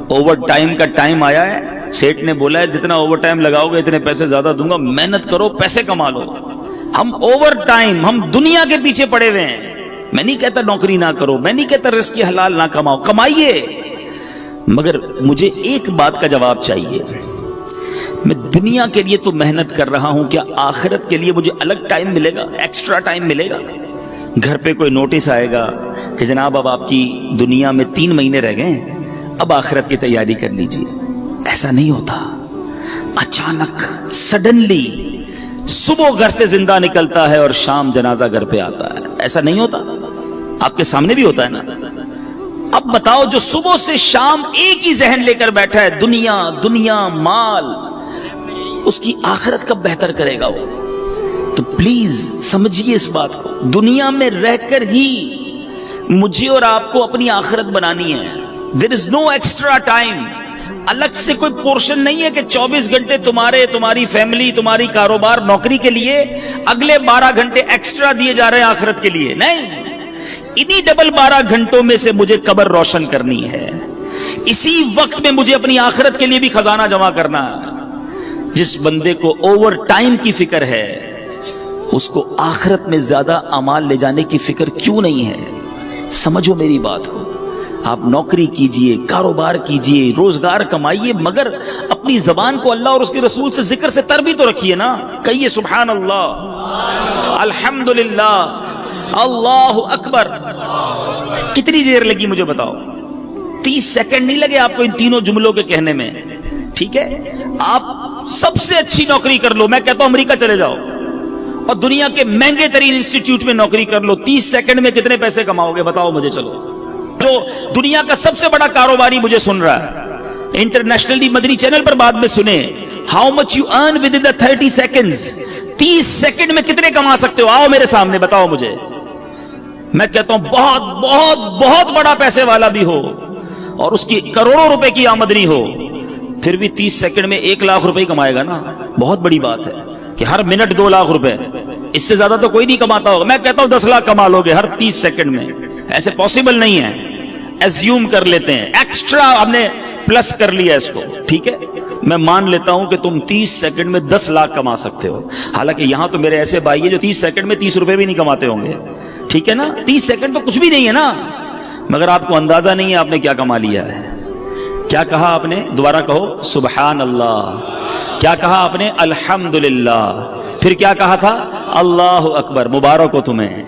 اوور ٹائم کا ٹائم آیا ہے, سیٹ نے بولا ہے جتنا اوور ٹائم لگاؤ گے اتنے پیسے زیادہ دوں گا, محنت کرو پیسے کما لو. ہم اوور ٹائم, ہم دنیا کے پیچھے پڑے ہوئے ہیں. میں نہیں کہتا نوکری نہ کرو, میں نہیں کہتا رزق حلال نہ کماؤ, کمائیے, مگر مجھے ایک بات کا جواب چاہیے. میں دنیا کے لیے تو محنت کر رہا ہوں, کیا آخرت کے لیے مجھے الگ ٹائم ملے گا, ایکسٹرا ٹائم ملے گا؟ گھر پہ کوئی نوٹس آئے گا کہ جناب اب آپ کی دنیا میں 3 مہینے رہ گئے, اب آخرت کی تیاری کر لیجیے. ایسا نہیں ہوتا. اچانک سڈنلی صبح گھر سے زندہ نکلتا ہے اور شام جنازہ گھر پہ آتا ہے. ایسا نہیں ہوتا, آپ کے سامنے بھی ہوتا ہے نا. اب بتاؤ جو صبح سے شام ایک ہی ذہن لے کر بیٹھا ہے, دنیا دنیا مال, اس کی آخرت کب بہتر کرے گا وہ؟ تو پلیز سمجھیے اس بات کو, دنیا میں رہ کر ہی مجھے اور آپ کو اپنی آخرت بنانی ہے. There is no extra time. الگ سے کوئی پورشن نہیں ہے کہ 24 گھنٹے تمہاری فیملی, تمہاری کاروبار, نوکری کے لیے, اگلے 12 گھنٹے ایکسٹرا دیے جا رہے ہیں آخرت کے لیے. نہیں, انہی ڈبل 12 گھنٹوں میں سے مجھے قبر روشن کرنی ہے. اسی وقت میں مجھے اپنی آخرت کے لیے بھی خزانہ جمع کرنا ہے. جس بندے کو اوور ٹائم کی فکر ہے, اس کو آخرت میں زیادہ اعمال لے جانے کی فکر کیوں نہیں ہے؟ سمجھو میری بات کو. آپ نوکری کیجئے, کاروبار کیجئے, روزگار کمائیے, مگر اپنی زبان کو اللہ اور اس کے رسول سے ذکر سے تر بھی تو رکھیے نا. کہیے سبحان اللہ, الحمدللہ, اللہ اکبر. کتنی دیر لگی مجھے بتاؤ؟ 30 سیکنڈ نہیں لگے آپ کو ان تینوں جملوں کے کہنے میں. ٹھیک ہے, آپ سب سے اچھی نوکری کر لو, میں کہتا ہوں امریکہ چلے جاؤ اور دنیا کے مہنگے ترین انسٹیٹیوٹ میں نوکری کر لو. 30 سیکنڈ میں کتنے پیسے کماؤ گے بتاؤ مجھے. چلو, جو دنیا کا سب سے بڑا کاروباری مجھے سن رہا ہے, انٹرنیشنلی مدنی چینل پر بعد میں سنے, how much you earn with in 30 seconds. 30 second میں کتنے کما سکتے ہو؟ آؤ میرے سامنے بتاؤ مجھے. میں کہتا ہوں بہت بہت بہت بڑا پیسے والا بھی ہو اور اس کی کروڑوں روپے کی آمدنی ہو, پھر بھی 30 سیکنڈ میں 1 لاکھ روپے کمائے گا نا. بہت بڑی بات ہے کہ ہر منٹ 2 لاکھ روپے, اس سے زیادہ تو کوئی نہیں کماتا ہوگا. میں کہتا ہوں 10 لاکھ کما لو گے ہر 30 سیکنڈ میں. ایسے پاسبل نہیں ہے, ایزیوم کر لیتے ہیں, ایکسٹرا ہم نے پلس کر لیا اس کو. ٹھیک ہے, میں مان لیتا ہوں کہ تم 30 سیکنڈ میں 10 لاکھ کما سکتے ہو. حالانکہ یہاں تو میرے ایسے بھائی ہیں جو 30 سیکنڈ میں 30 روپے بھی نہیں کماتے ہوں گے. ٹھیک ہے نا, 30 سیکنڈ تو کچھ بھی نہیں ہے نا, مگر آپ کو اندازہ نہیں ہے آپ نے کیا کما لیا ہے. کیا کہا آپ نے؟ دوبارہ کہو سبحان اللہ. کیا کہا آپ نے؟ الحمدللہ. پھر کیا کہا تھا؟ اللہ اکبر. مبارک ہو تمہیں.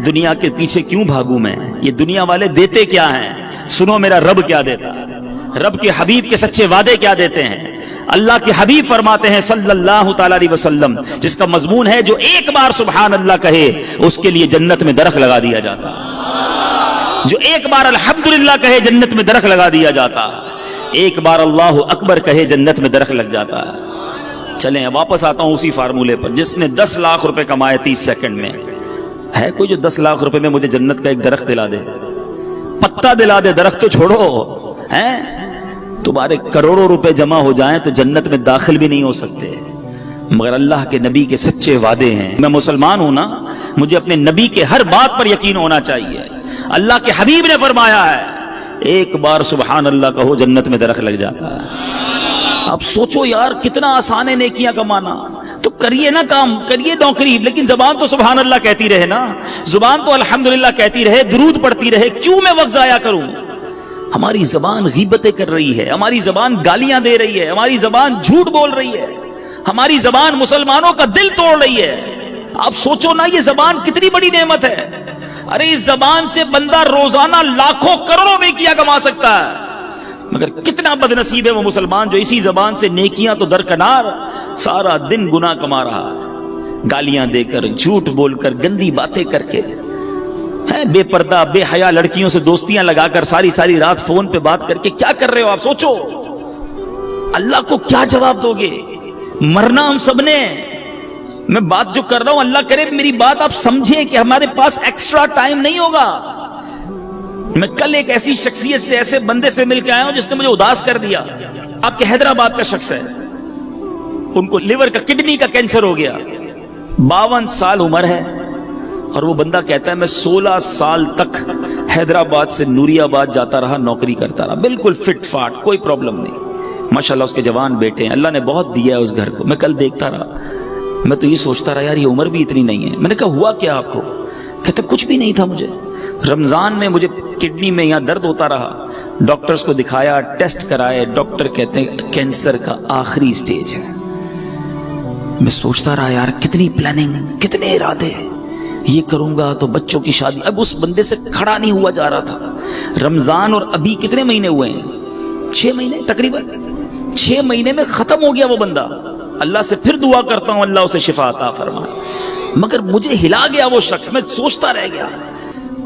دنیا کے پیچھے کیوں بھاگوں میں؟ یہ دنیا والے دیتے کیا ہیں؟ سنو میرا رب کیا دیتا ہے, رب کے حبیب کے سچے وعدے کیا دیتے ہیں. اللہ کے حبیب فرماتے ہیں صلی اللہ تعالی علیہ وسلم، جس کا مضمون ہے جو ایک بار سبحان اللہ کہے اس کے لیے جنت میں درخت لگا دیا جاتا، جو ایک بار الحمدللہ کہے جنت میں درخت لگا دیا جاتا، ایک بار اللہ اکبر کہے جنت میں درخت لگ جاتا ہے۔ چلیں واپس آتا ہوں اسی فارمولے پر، جس نے 10 لاکھ روپے کمائے 30 سیکنڈ میں، ہے کوئی جو 10 لاکھ روپے میں مجھے جنت کا ایک درخت دلا دے؟ پتا دلا دے، درخت تو چھوڑو، ہیں تمہارے کروڑوں روپے جمع ہو جائیں تو جنت میں داخل بھی نہیں ہو سکتے، مگر اللہ کے نبی کے سچے وعدے ہیں۔ میں مسلمان ہوں نا، مجھے اپنے نبی کے ہر بات پر یقین ہونا چاہیے۔ اللہ کے حبیب نے فرمایا ہے ایک بار سبحان اللہ کہو جنت میں درخت لگ جاتا ہے۔ اب سوچو یار کتنا آسان ہے نیکیاں کمانا، تو کریے نا کام، کریے نوکری، لیکن زبان تو سبحان اللہ کہتی رہے نا، زبان تو الحمدللہ کہتی رہے، درود پڑھتی رہے، کیوں میں وقت ضائع کروں؟ ہماری زبان غیبتیں کر رہی ہے، ہماری زبان گالیاں دے رہی ہے، ہماری زبان جھوٹ بول رہی ہے، ہماری زبان مسلمانوں کا دل توڑ رہی ہے۔ آپ سوچو نا یہ زبان کتنی بڑی نعمت ہے، ارے اس زبان سے بندہ روزانہ لاکھوں کروڑوں نیکیاں کما سکتا ہے، مگر کتنا بد نصیب ہے وہ مسلمان جو اسی زبان سے نیکیاں تو درکنار سارا دن گناہ کما رہا ہے، گالیاں دے کر، جھوٹ بول کر، گندی باتیں کر کے، بے پردہ بے حیا لڑکیوں سے دوستیاں لگا کر، ساری رات فون پہ بات کر کے کیا کر رہے ہو آپ؟ سوچو اللہ کو کیا جواب دو گے؟ مرنا ہم سب نے۔ میں بات جو کر رہا ہوں اللہ کرے میری بات آپ سمجھیں کہ ہمارے پاس ایکسٹرا ٹائم نہیں ہوگا۔ میں کل ایک ایسی شخصیت سے، ایسے بندے سے مل کے آیا ہوں جس نے مجھے اداس کر دیا۔ آپ کے حیدرآباد کا شخص ہے، ان کو لیور کا، کڈنی کا کینسر ہو گیا، 52 سال عمر ہے، اور وہ بندہ کہتا ہے میں 16 سال تک حیدرآباد سے نوری آباد جاتا رہا، نوکری کرتا رہا، بالکل فٹ فاٹ، کوئی پرابلم نہیں، ماشاءاللہ اس کے جوان بیٹے ہیں، اللہ نے بہت دیا ہے اس گھر کو۔ میں کل دیکھتا رہا، میں تو یہ سوچتا رہا یار یہ عمر بھی اتنی نہیں ہے۔ میں نے کہا ہوا کیا آپ کو؟ کہتے کچھ بھی نہیں تھا مجھے، رمضان میں مجھے کڈنی میں یہاں درد ہوتا رہا، ڈاکٹرز کو دکھایا، ٹیسٹ کرائے، ڈاکٹر کہتے ہیں کینسر کا آخری سٹیج ہے۔ میں سوچتا رہا یار کتنی پلاننگ، کتنے ارادے، یہ کروں گا تو بچوں کی شادی، اب اس بندے سے کھڑا نہیں ہوا جا رہا تھا۔ رمضان اور ابھی کتنے مہینے ہوئے ہیں؟ 6 مہینے تقریباً، 6 مہینے میں ختم ہو گیا وہ بندہ۔ اللہ سے پھر دعا کرتا ہوں اللہ اسے شفا عطا فرمائے، مگر مجھے ہلا گیا وہ شخص، میں سوچتا رہ گیا۔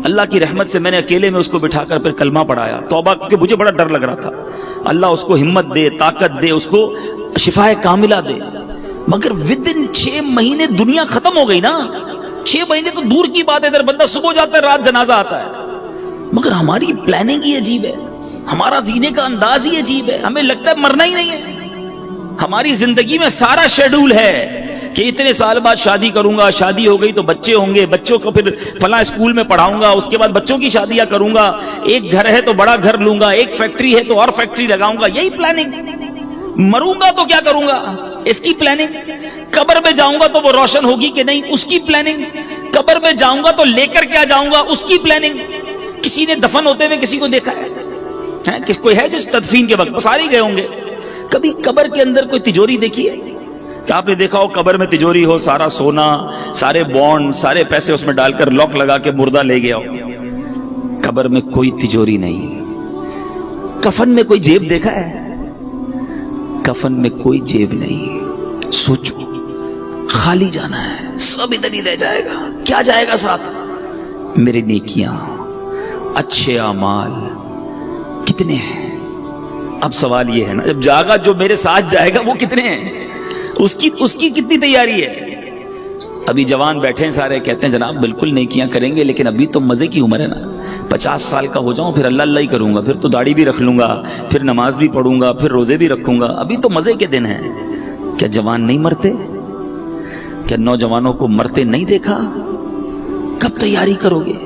اللہ کی رحمت سے میں نے اکیلے میں اس کو بٹھا کر پھر کلمہ پڑھایا، توبہ، کیونکہ مجھے بڑا ڈر لگ رہا تھا۔ اللہ اس کو ہمت دے، طاقت دے، اس کو شفا کاملہ دے، مگر ودن 6 مہینے دنیا ختم ہو گئی نا۔ 6 مہینے تو دور کی بات ہے، ادھر بندہ صبح جاتا ہے رات جنازہ آتا ہے، مگر ہماری پلاننگ ہی عجیب ہے، ہمارا جینے کا انداز ہی عجیب ہے، ہمیں لگتا ہے مرنا ہی نہیں ہے۔ ہماری زندگی میں سارا شیڈول ہے کہ اتنے سال بعد شادی کروں گا، شادی ہو گئی تو بچے ہوں گے، بچوں کو پھر فلاں اسکول میں پڑھاؤں گا، اس کے بعد بچوں کی شادیاں کروں گا، ایک گھر ہے تو بڑا گھر لوں گا، ایک فیکٹری ہے تو اور فیکٹری لگاؤں گا، یہی پلاننگ۔ مروں گا تو کیا کروں گا، اس کی پلاننگ۔ قبر میں جاؤں گا تو وہ روشن ہوگی کہ نہیں، اس کی پلاننگ۔ قبر میں جاؤں گا تو لے کر کیا جاؤں گا، اس کی پلاننگ۔ کسی نے دفن ہوتے ہوئے کسی کو دیکھا ہے؟ کوئی ہے جو تدفین کے وقت سارے گئے ہوں گے؟ کبھی قبر کے اندر کوئی تجوری دیکھی ہے کہ آپ نے دیکھا ہو قبر میں تجوری ہو، سارا سونا، سارے بانڈ، سارے پیسے اس میں ڈال کر لاک لگا کے مردہ لے گیا ہو؟ قبر میں کوئی تجوری نہیں۔ کفن میں کوئی جیب دیکھا ہے؟ کفن میں کوئی جیب نہیں۔ سوچو خالی جانا ہے، سب ادھر ہی رہ جائے گا، کیا جائے گا ساتھ؟ میرے نیکیاں، اچھے اعمال کتنے ہیں؟ اب سوال یہ ہے نا، جب جاگا جو میرے ساتھ جائے گا وہ کتنے ہیں؟ اس کی کتنی تیاری ہے؟ ابھی جوان بیٹھے ہیں سارے، کہتے ہیں جناب بالکل نیکیاں کریں گے، لیکن ابھی تو مزے کی عمر ہے نا، 50 سال کا ہو جاؤں پھر اللہ اللہ ہی کروں گا، پھر تو داڑھی بھی رکھ لوں گا، پھر نماز بھی پڑھوں گا، پھر روزے بھی رکھوں گا، ابھی تو مزے کے دن ہیں۔ کیا جوان نہیں مرتے؟ کیا نوجوانوں کو مرتے نہیں دیکھا؟ کب تیاری کرو گے؟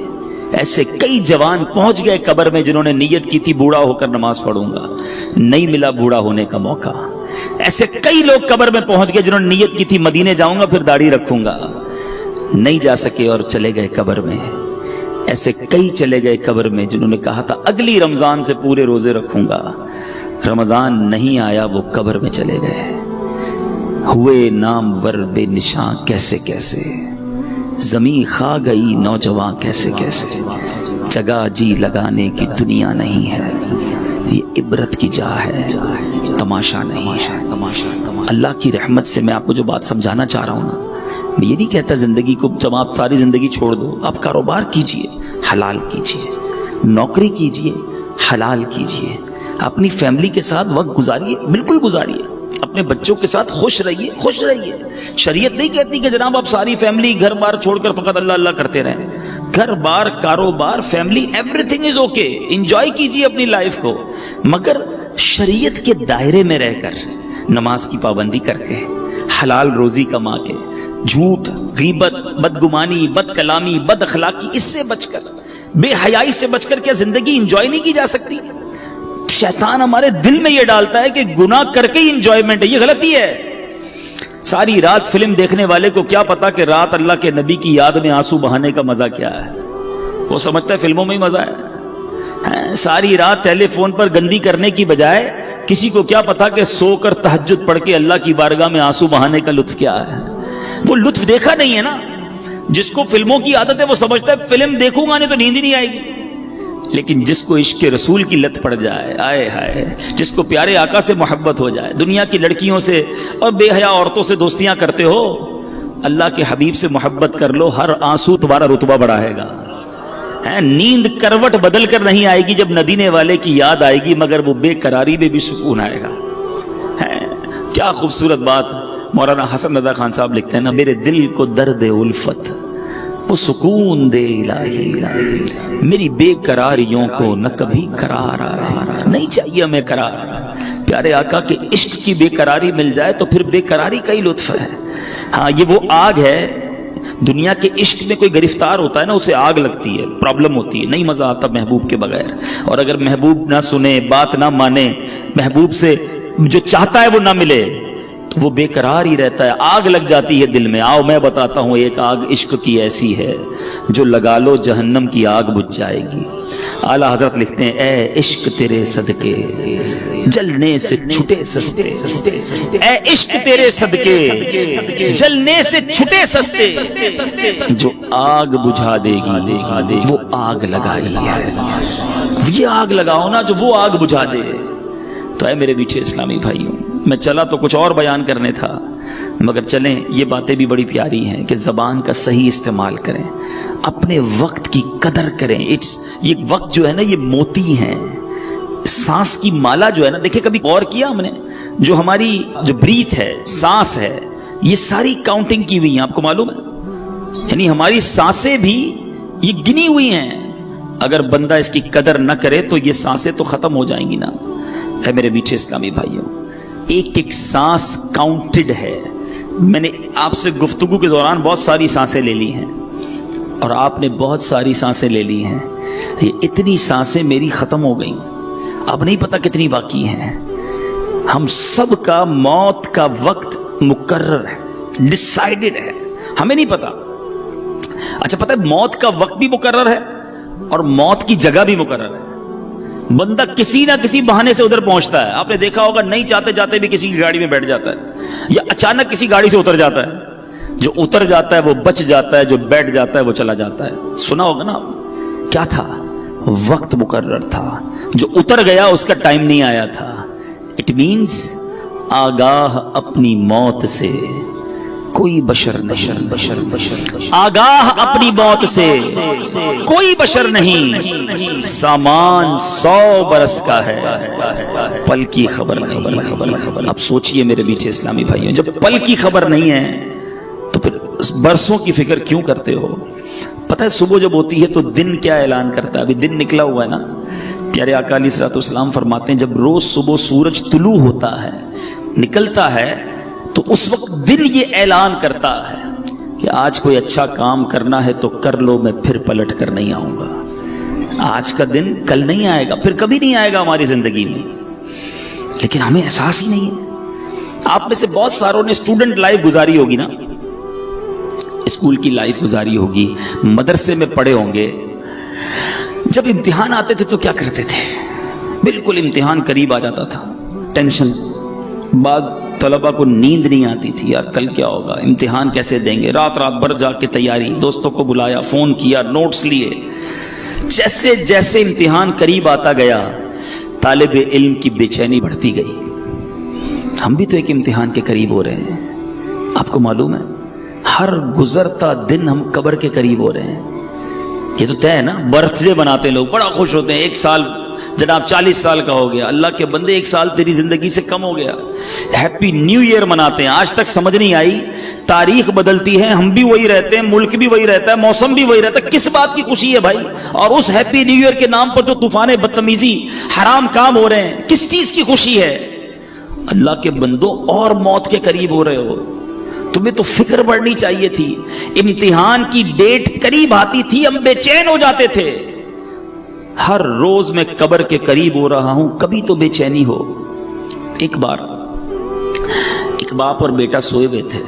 ایسے کئی جوان پہنچ گئے قبر میں جنہوں نے نیت کی تھی بوڑھا ہو کر نماز پڑھوں گا، نہیں ملا بوڑھا ہونے کا موقع۔ ایسے کئی لوگ قبر میں پہنچ گئے جنہوں نے نیت کی تھی مدینے جاؤں گا پھر داڑھی رکھوں گا، نہیں جا سکے اور چلے گئے قبر میں۔ ایسے کئی چلے گئے قبر میں جنہوں نے کہا تھا اگلی رمضان سے پورے روزے رکھوں گا، رمضان نہیں آیا وہ قبر میں چلے گئے، ہوئے نامور بے نشاں کیسے کیسے، زمین کھا گئی نوجوان کیسے کیسے، جگہ جی لگانے کی دنیا نہیں ہے، یہ عبرت کی جا ہے، تماشا نہیں۔ اللہ کی رحمت سے میں آپ کو جو بات سمجھانا چاہ رہا ہوں نا، میں یہ نہیں کہتا زندگی کو جب آپ ساری زندگی چھوڑ دو، آپ کاروبار کیجئے، حلال کیجئے، نوکری کیجئے، حلال کیجئے، اپنی فیملی کے ساتھ وقت گزاریے، بالکل گزاریے، اپنے بچوں کے ساتھ خوش رہیے، خوش رہیے۔ شریعت نہیں کہتی کہ جناب آپ ساری فیملی گھر بار چھوڑ کر فقط اللہ اللہ کرتے رہیں۔ گھر بار، کاروبار، family, every thing is okay, enjoy کیجیے اپنی لائف کو، مگر شریعت کے دائرے میں رہ کر، نماز کی پابندی کر کے، حلال روزی کما کے، جھوٹ، غیبت، بدگمانی، بد کلامی، بد اخلاقی، اس سے بچ کر، بے حیائی سے بچ کر کیا زندگی انجوائے نہیں کی جا سکتی؟ شیطان ہمارے دل میں یہ ڈالتا ہے کہ گناہ کر کے ہی انجوائمنٹ ہے، یہ غلطی ہے۔ ساری رات فلم دیکھنے والے کو کیا پتا کہ رات اللہ کے نبی کی یاد میں آنسو بہانے کا مزہ کیا ہے، وہ سمجھتا ہے فلموں میں ہی مزہ ہے۔ ساری رات ٹیلی فون پر گندی کرنے کی بجائے کسی کو کیا پتا کہ سو کر تہجد پڑھ کے اللہ کی بارگاہ میں آنسو بہانے کا لطف کیا ہے، وہ لطف دیکھا نہیں ہے نا۔ جس کو فلموں کی عادت ہے وہ سمجھتا ہے فلم دیکھوں گا نہیں تو نیند ہی نہیں آئے گی، لیکن جس کو عشق رسول کی لت پڑ جائے، آئے ہائے، جس کو پیارے آقا سے محبت ہو جائے، دنیا کی لڑکیوں سے اور بے حیا عورتوں سے دوستیاں کرتے ہو، اللہ کے حبیب سے محبت کر لو، ہر آنسو تمہارا رتبہ بڑھائے گا۔ نیند کروٹ بدل کر نہیں آئے گی جب مدینے والے کی یاد آئے گی، مگر وہ بے قراری میں بھی سکون آئے گا۔ کیا خوبصورت بات مولانا حسن رضا خان صاحب لکھتے ہیں نا، میرے دل کو درد الفت وہ سکون دے الہی، میری بے قراریوں کو نہ کبھی قرار آئے، نہیں چاہیے ہمیں قرار۔ پیارے آقا کے عشق کی بے قراری مل جائے تو پھر بے قراری کا ہی لطف ہے۔ ہاں یہ وہ آگ ہے، دنیا کے عشق میں کوئی گرفتار ہوتا ہے نا، اسے آگ لگتی ہے، پرابلم ہوتی ہے، نہیں مزہ آتا محبوب کے بغیر۔ اور اگر محبوب نہ سنے، بات نہ مانے، محبوب سے جو چاہتا ہے وہ نہ ملے تو وہ بے قرار ہی رہتا ہے، آگ لگ جاتی ہے دل میں۔ آؤ میں بتاتا ہوں، ایک آگ عشق کی ایسی ہے جو لگا لو جہنم کی آگ بجھ جائے گی۔ اعلیٰ حضرت لکھتے ہیں، اے عشق تیرے صدقے جلنے سے چھٹے سستے، اے عشق تیرے صدقے جلنے سے چھٹے سستے، جو آگ بجھا دے گی وہ آگ لگائی ہے۔ یہ آگ لگاؤ نا جو وہ آگ بجھا دے۔ تو اے میرے میٹھے اسلامی بھائیوں، میں چلا تو کچھ اور بیان کرنے تھا، مگر چلیں یہ باتیں بھی بڑی پیاری ہیں کہ زبان کا صحیح استعمال کریں، اپنے وقت کی قدر کریں۔ یہ وقت جو ہے نا یہ موتی ہیں، سانس کی مالا جو ہے نا، دیکھیں کبھی غور کیا ہم نے، جو ہماری جو بریتھ ہے، سانس ہے، یہ ساری کاؤنٹنگ کی ہوئی ہیں، آپ کو معلوم ہے؟ یعنی ہماری سانسیں بھی یہ گنی ہوئی ہیں، اگر بندہ اس کی قدر نہ کرے تو یہ سانسیں تو ختم ہو جائیں گی نا۔ اے میرے میٹھے اسلامی بھائیوں، ایک ایک سانس کاؤنٹڈ ہے۔ میں نے آپ سے گفتگو کے دوران بہت ساری سانسیں لے لی ہیں اور آپ نے بہت ساری سانسیں لے لی ہیں، یہ اتنی سانسیں میری ختم ہو گئیں، اب نہیں پتہ کتنی باقی ہیں۔ ہم سب کا موت کا وقت مقرر ہے، ڈیسائیڈڈ ہے، ہمیں نہیں پتہ۔ اچھا پتہ ہے موت کا وقت بھی مقرر ہے اور موت کی جگہ بھی مقرر ہے۔ بندہ کسی نہ کسی بہانے سے ادھر پہنچتا ہے، آپ نے دیکھا ہوگا نہیں چاہتے جاتے بھی کسی کی گاڑی میں بیٹھ جاتا ہے، یا اچانک کسی گاڑی سے اتر جاتا ہے۔ جو اتر جاتا ہے وہ بچ جاتا ہے، جو بیٹھ جاتا ہے وہ چلا جاتا ہے۔ سنا ہوگا نا، کیا تھا؟ وقت مقرر تھا، جو اتر گیا اس کا ٹائم نہیں آیا تھا۔ اٹ مینز آگاہ اپنی موت سے کوئی بشر نہیں، آگاہ اپنی موت سے کوئی بشر نہیں، سامان 100 برس کا ہے، پل کی خبر نہیں۔ اب سوچئے میرے میٹھے اسلامی بھائیوں، جب پل کی خبر نہیں ہے تو پھر برسوں کی فکر کیوں کرتے ہو؟ پتہ ہے صبح جب ہوتی ہے تو دن کیا اعلان کرتا ہے؟ ابھی دن نکلا ہوا ہے نا، پیارے آقا علیہ الصلوۃ والسلام فرماتے ہیں جب روز صبح سورج طلوع ہوتا ہے، نکلتا ہے، تو اس وقت دن یہ اعلان کرتا ہے کہ آج کوئی اچھا کام کرنا ہے تو کر لو، میں پھر پلٹ کر نہیں آؤں گا۔ آج کا دن کل نہیں آئے گا، پھر کبھی نہیں آئے گا ہماری زندگی میں، لیکن ہمیں احساس ہی نہیں ہے۔ آپ میں سے بہت ساروں نے اسٹوڈنٹ لائف گزاری ہوگی نا، اسکول کی لائف گزاری ہوگی، مدرسے میں پڑھے ہوں گے۔ جب امتحان آتے تھے تو کیا کرتے تھے؟ بالکل امتحان قریب آ جاتا تھا، ٹینشن، بعض طلبہ کو نیند نہیں آتی تھی، یار کل کیا ہوگا، امتحان کیسے دیں گے، رات بھر جا کے تیاری، دوستوں کو بلایا، فون کیا، نوٹس لیے۔ جیسے جیسے امتحان قریب آتا گیا طالب علم کی بے چینی بڑھتی گئی. ہم بھی تو ایک امتحان کے قریب ہو رہے ہیں. آپ کو معلوم ہے ہر گزرتا دن ہم قبر کے قریب ہو رہے ہیں. یہ تو طے ہے نا. برتھ ڈے مناتے ہیں لوگ, بڑا خوش ہوتے ہیں, 1 سال جناب 40 سال کا ہو گیا. اللہ کے بندے 1 سال تیری زندگی سے کم ہو گیا. ہیپی نیو ایئر مناتے ہیں. آج تک سمجھ نہیں آئی, تاریخ بدلتی ہے, ہم بھی وہی رہتے ہیں, ملک بھی وہی رہتا ہے, موسم بھی وہی رہتا ہے, کس بات کی خوشی ہے بھائی؟ اور اس ہیپی نیو ایئر کے نام پر جو طوفان بدتمیزی حرام کام ہو رہے ہیں, کس چیز کی خوشی ہے؟ اللہ کے بندوں اور موت کے قریب ہو رہے ہو. تمہیں تو فکر پڑنی چاہیے تھی. امتحان کی ڈیٹ قریب آتی تھی, ہم بے چین ہو جاتے تھے. ہر روز میں قبر کے قریب ہو رہا ہوں, کبھی تو بے چینی ہو. ایک بار ایک باپ اور بیٹا سوئے ہوئے تھے.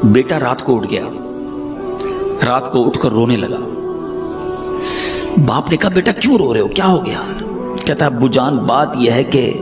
بیٹا رات کو اٹھ گیا, رات کو اٹھ کر رونے لگا. باپ نے کہا بیٹا کیوں رو رہے ہو, کیا ہو گیا؟ کہتا ہے ابو جان بات یہ ہے کہ